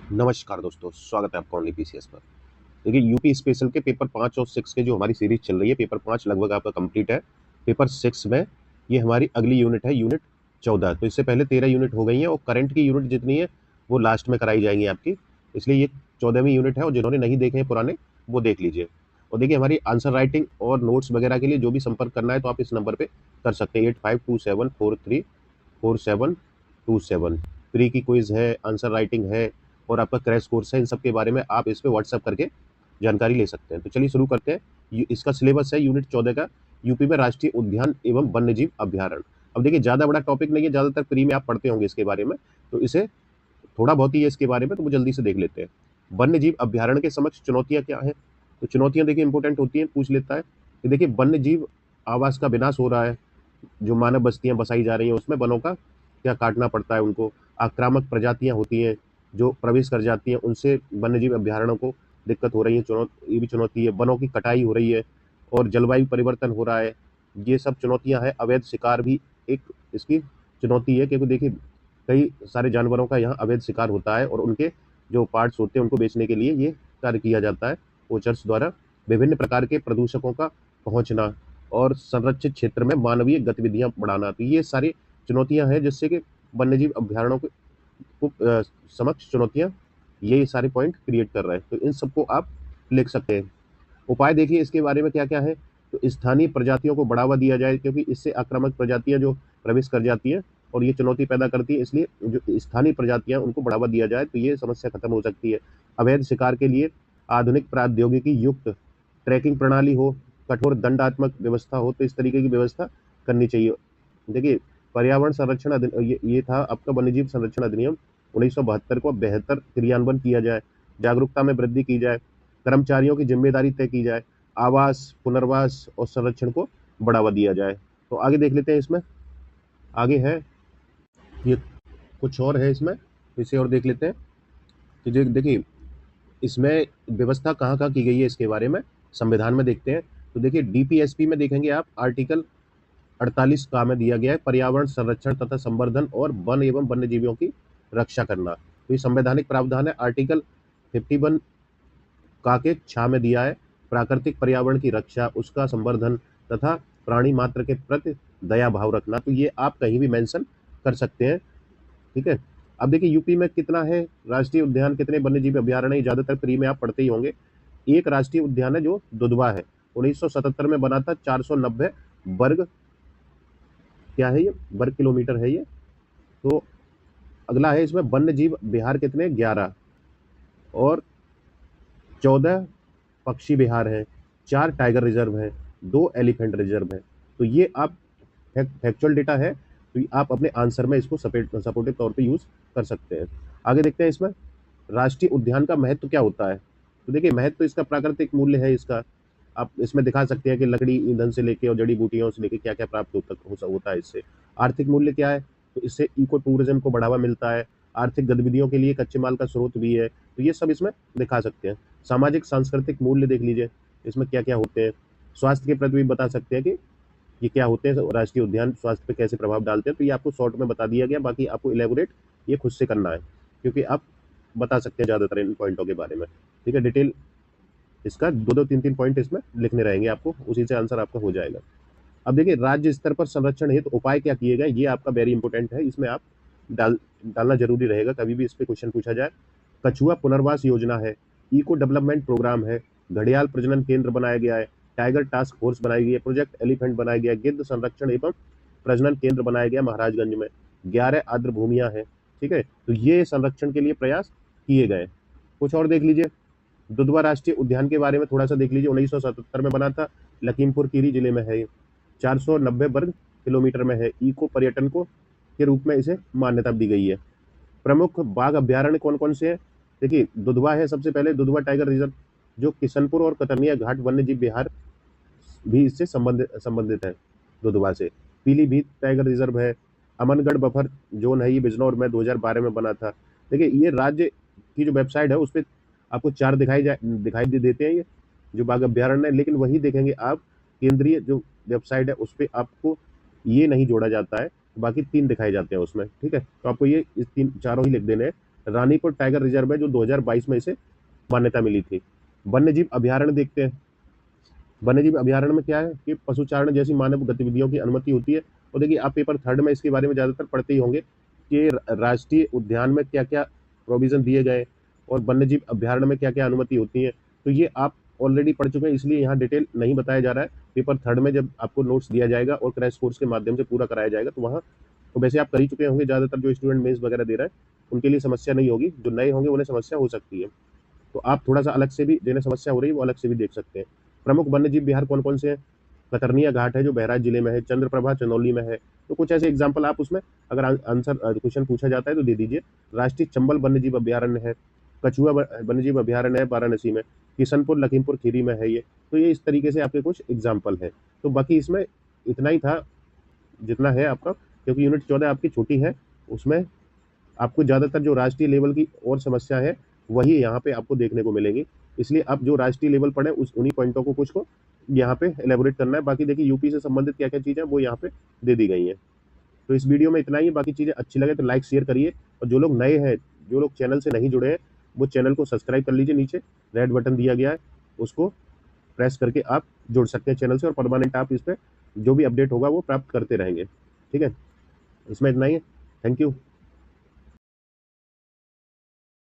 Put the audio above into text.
नमस्कार दोस्तों, स्वागत है आपका ओनली पीसीएस पर। देखिए यूपी स्पेशल के पेपर 5 और 6 के जो हमारी सीरीज चल रही है, पेपर 5 लगभग आपका कंप्लीट है। पेपर 6 में ये हमारी अगली यूनिट है, यूनिट 14। तो इससे पहले 13 यूनिट हो गई हैं और करंट की यूनिट जितनी है वो लास्ट में कराई जाएंगी आपकी। इसलिए ये 14वीं यूनिट है और जिन्होंने नहीं देखे हैं पुराने वो देख लीजिए। और देखिए हमारी आंसर राइटिंग और नोट्स वगैरह के लिए जो भी संपर्क करना है तो आप इस नंबर पे कर सकते हैं, 8527434727। प्री की क्विज है, आंसर राइटिंग है और आपका क्रैश कोर्स है। इन सब के बारे में आप इस पे व्हाट्सएप करके जानकारी ले सकते हैं। तो चलिए शुरू करते हैं। इसका सिलेबस है यूनिट 14 का, यूपी में राष्ट्रीय उद्यान एवं वन्यजीव अभ्यारण्य। अब देखिए ज़्यादा बड़ा टॉपिक नहीं है, ज़्यादातर प्री में आप पढ़ते होंगे इसके बारे में, तो इसे थोड़ा बहुत ही है इसके बारे में, तो वो जल्दी से देख लेते हैं। वन्य जीव अभ्यारण्य के समक्ष चुनौतियां क्या है? तो चुनौतियां देखिए इंपॉर्टेंट होती हैं, पूछ लेता है कि देखिए वन्य जीव आवास का विनाश हो रहा है, जो मानव बस्तियां बसाई जा रही हैं उसमें वनों का क्या काटना पड़ता है उनको। आक्रामक प्रजातियां होती हैं जो प्रवेश कर जाती हैं, उनसे वन्य जीव अभ्यारण्यों को दिक्कत हो रही है। ये भी चुनौती है। वनों की कटाई हो रही है और जलवायु परिवर्तन हो रहा है, ये सब चुनौतियां हैं। अवैध शिकार भी एक इसकी चुनौती है, क्योंकि देखिए कई सारे जानवरों का यहाँ अवैध शिकार होता है और उनके जो पार्ट्स होते हैं उनको बेचने के लिए ये कार्य किया जाता है ओचर्स द्वारा। विभिन्न प्रकार के प्रदूषकों का पहुंचना और संरक्षित क्षेत्र में मानवीय गतिविधियां बढ़ाना, तो ये सारी चुनौतियां हैं जिससे कि वन्यजीव अभ्यारण्यों को समक्ष चुनौतियां ये सारे पॉइंट क्रिएट कर रहे हैं। तो इन सबको आप लिख सकते हैं। उपाय देखिए इसके बारे में क्या क्या है। तो स्थानीय प्रजातियों को बढ़ावा दिया जाए, क्योंकि इससे आक्रामक प्रजातियां जो प्रवेश कर जाती हैं और ये चुनौती पैदा करती है, इसलिए जो स्थानीय प्रजातियां उनको बढ़ावा दिया जाए तो ये समस्या खत्म हो सकती है। अवैध शिकार के लिए आधुनिक प्रौद्योगिकी युक्त ट्रैकिंग प्रणाली हो, कठोर दंडात्मक व्यवस्था हो, तो इस तरीके की व्यवस्था करनी चाहिए। देखिए पर्यावरण संरक्षण ये था आपका वन्यजीव संरक्षण अधिनियम 1972 को बेहतर क्रियान्वयन किया जाए, जागरूकता में वृद्धि की जाए, कर्मचारियों की जिम्मेदारी तय की जाए, आवास पुनर्वास और संरक्षण को बढ़ावा दिया जाए। तो आगे देख लेते हैं। इसमें आगे है ये कुछ और है इसमें, इसे और देख लेते हैं। तो देखिए इसमें व्यवस्था कहाँ कहाँ की गई है इसके बारे में संविधान में देखते हैं। तो देखिए डीपीएसपी में देखेंगे आप, आर्टिकल 48 का में दिया गया है पर्यावरण संरक्षण तथा संवर्धन और वन एवं वन्य जीवियों की रक्षा करना। तो ये संवैधानिक प्रावधान है। आर्टिकल 51 का के छा में दिया है प्राकृतिक पर्यावरण की रक्षा, उसका संवर्धन तथा प्राणी मात्र के प्रति दया भाव रखना। तो ये आप कहीं भी मेंशन कर सकते हैं, ठीक है। अब देखिए यूपी में कितना है राष्ट्रीय उद्यान, कितने वन्यजीव अभ्यारण्य, ज्यादातर प्री में आप पढ़ते ही होंगे। एक राष्ट्रीय उद्यान है जो दुधवा है, 1977 में बना था, 490 वर्ग क्या है ये वर्ग किलोमीटर है ये। तो अगला है इसमें वन्य जीव विहार कितने, 11 और 14 पक्षी विहार है, 4 टाइगर रिजर्व है, 2 एलिफेंट रिजर्व है। तो ये आप फैक्चुअल डेटा है, तो आप अपने आंसर में इसको सपोर्टिव तौर पे यूज कर सकते हैं। आगे देखते हैं इसमें राष्ट्रीय उद्यान का महत्व क्या होता है। तो देखिए महत्व इसका प्राकृतिक मूल्य है इसका, आप इसमें दिखा सकते हैं कि लकड़ी ईंधन से लेके और जड़ी बूटियों से लेके क्या क्या प्राप्त होता है इससे। आर्थिक मूल्य क्या है, तो इससे इको टूरिज्म को बढ़ावा मिलता है, आर्थिक गतिविधियों के लिए कच्चे माल का स्रोत भी है, तो ये सब इसमें दिखा सकते हैं। सामाजिक सांस्कृतिक मूल्य देख लीजिए इसमें क्या क्या होते हैं। स्वास्थ्य के प्रति भी बता सकते हैं कि ये क्या होते हैं, राष्ट्रीय उद्यान स्वास्थ्य पे कैसे प्रभाव डालते हैं। तो ये आपको शॉर्ट में बता दिया गया, बाकी आपको इलेबोरेट ये खुद से करना है, क्योंकि आप बता सकते हैं ज़्यादातर इन पॉइंटों के बारे में, ठीक है। डिटेल इसका 2-2 3-3 पॉइंट इसमें लिखने रहेंगे आपको, उसी से आंसर आपका हो जाएगा। अब देखिए राज्य स्तर पर संरक्षण हेतु तो उपाय क्या किए गए, ये आपका वेरी इंपॉर्टेंट है, इसमें आप डालना जरूरी रहेगा, कभी भी इस पे क्वेश्चन पूछा जाए। कछुआ पुनर्वास योजना है, इको डेवलपमेंट प्रोग्राम है, घड़ियाल प्रजनन केंद्र बनाया गया है, टाइगर टास्क फोर्स बनाई गई है, प्रोजेक्ट एलिफेंट बनाया गया है, गिद्ध संरक्षण एवं प्रजनन केंद्र बनाया गया महाराजगंज में, 11 आर्द्र भूमियां हैं, ठीक है। तो ये संरक्षण के लिए प्रयास किए गए। कुछ और देख लीजिए, दुधवा राष्ट्रीय उद्यान के बारे में थोड़ा सा देख लीजिए। 1977 में बना था, लखीमपुर खीरी जिले में है, 490 वर्ग किलोमीटर में है, इको पर्यटन को के रूप में इसे मान्यता दी गई है। प्रमुख बाघ अभ्यारण्य कौन कौन से हैं, देखिए दुधवा है सबसे पहले, दुधवा टाइगर रिजर्व जो किशनपुर और कतरनिया घाट वन्य जीव विहार भी इससे संबंधित है दुधवा से। पीलीभीत टाइगर रिजर्व है, अमनगढ़ बफर जोन है, ये बिजनौर में 2012 में बना था। देखिए ये राज्य की जो वेबसाइट है उस पर आपको 4 दिखाई देते हैं ये जो बाघ अभ्यारण्य है, लेकिन वही देखेंगे आप केंद्रीय जो वेबसाइट है उस पर आपको ये नहीं जोड़ा जाता है, बाकी 3 दिखाए जाते हैं उसमें, ठीक है। तो आपको ये इस 3 चारों ही लिख देने हैं। रानीपुर टाइगर रिजर्व है जो 2022 में इसे मान्यता मिली थी। वन्यजीव अभयारण्य देखते हैं। वन्यजीव अभयारण्य में क्या है कि पशुचारण जैसी मानव गतिविधियों की अनुमति होती है। और देखिए आप पेपर थर्ड में इसके बारे में ज़्यादातर पढ़ते ही होंगे कि राष्ट्रीय उद्यान में क्या क्या प्रोविज़न दिए गए और वन्यजीव अभयारण्य में क्या क्या अनुमति होती है। तो ये आप ऑलरेडी पढ़ चुके हैं, इसलिए यहाँ डिटेल नहीं बताया जा रहा है। पेपर थर्ड में जब आपको नोट्स दिया जाएगा और क्रैश कोर्स के माध्यम से पूरा कराया जाएगा तो वहाँ तो वैसे आप कर ही चुके होंगे, ज़्यादातर जो स्टूडेंट मेंस वगैरह दे रहे हैं उनके लिए समस्या नहीं होगी, जो नए होंगे उन्हें समस्या हो सकती है। तो आप थोड़ा सा अलग से भी, जिन्हें समस्या हो रही है वो अलग से भी देख सकते हैं। प्रमुख वन्यजीव विहार कौन कौन से हैं? कतरनिया घाट है जो बहराइच जिले में है, चंद्रप्रभा चंदौली में है। तो कुछ ऐसे एग्जाम्पल आप उसमें अगर आंसर क्वेश्चन पूछा जाता है तो दे दीजिए। राष्ट्रीय चंबल वन्यजीव अभयारण्य है, कछुआ वन्यजीव अभयारण्य है वाराणसी में, किशनपुर लखीमपुर खीरी में है ये। तो ये इस तरीके से आपके कुछ एग्जाम्पल है। तो बाकी इसमें इतना ही था जितना है आपका, क्योंकि यूनिट 14 आपकी छोटी है, उसमें आपको ज़्यादातर जो राष्ट्रीय लेवल की और समस्या है वही यहाँ पे आपको देखने को मिलेंगी। इसलिए आप जो राष्ट्रीय लेवल पढ़े उस उन्हीं पॉइंटों को कुछ को यहाँ पे एलेबोरेट करना है। बाकी देखिए यूपी से संबंधित क्या क्या चीज़ें वो यहाँ पे दे दी गई हैं। तो इस वीडियो में इतना ही है। बाकी चीज़ें अच्छी लगे तो लाइक शेयर करिए, और जो लोग नए हैं, जो लोग चैनल से नहीं जुड़े हैं, वो चैनल को सब्सक्राइब कर लीजिए। नीचे रेड बटन दिया गया है, उसको प्रेस करके आप जुड़ सकते हैं चैनल से, और परमानेंट आप इस पर जो भी अपडेट होगा वो प्राप्त करते रहेंगे। ठीक है, इसमें इतना ही है। Thank you.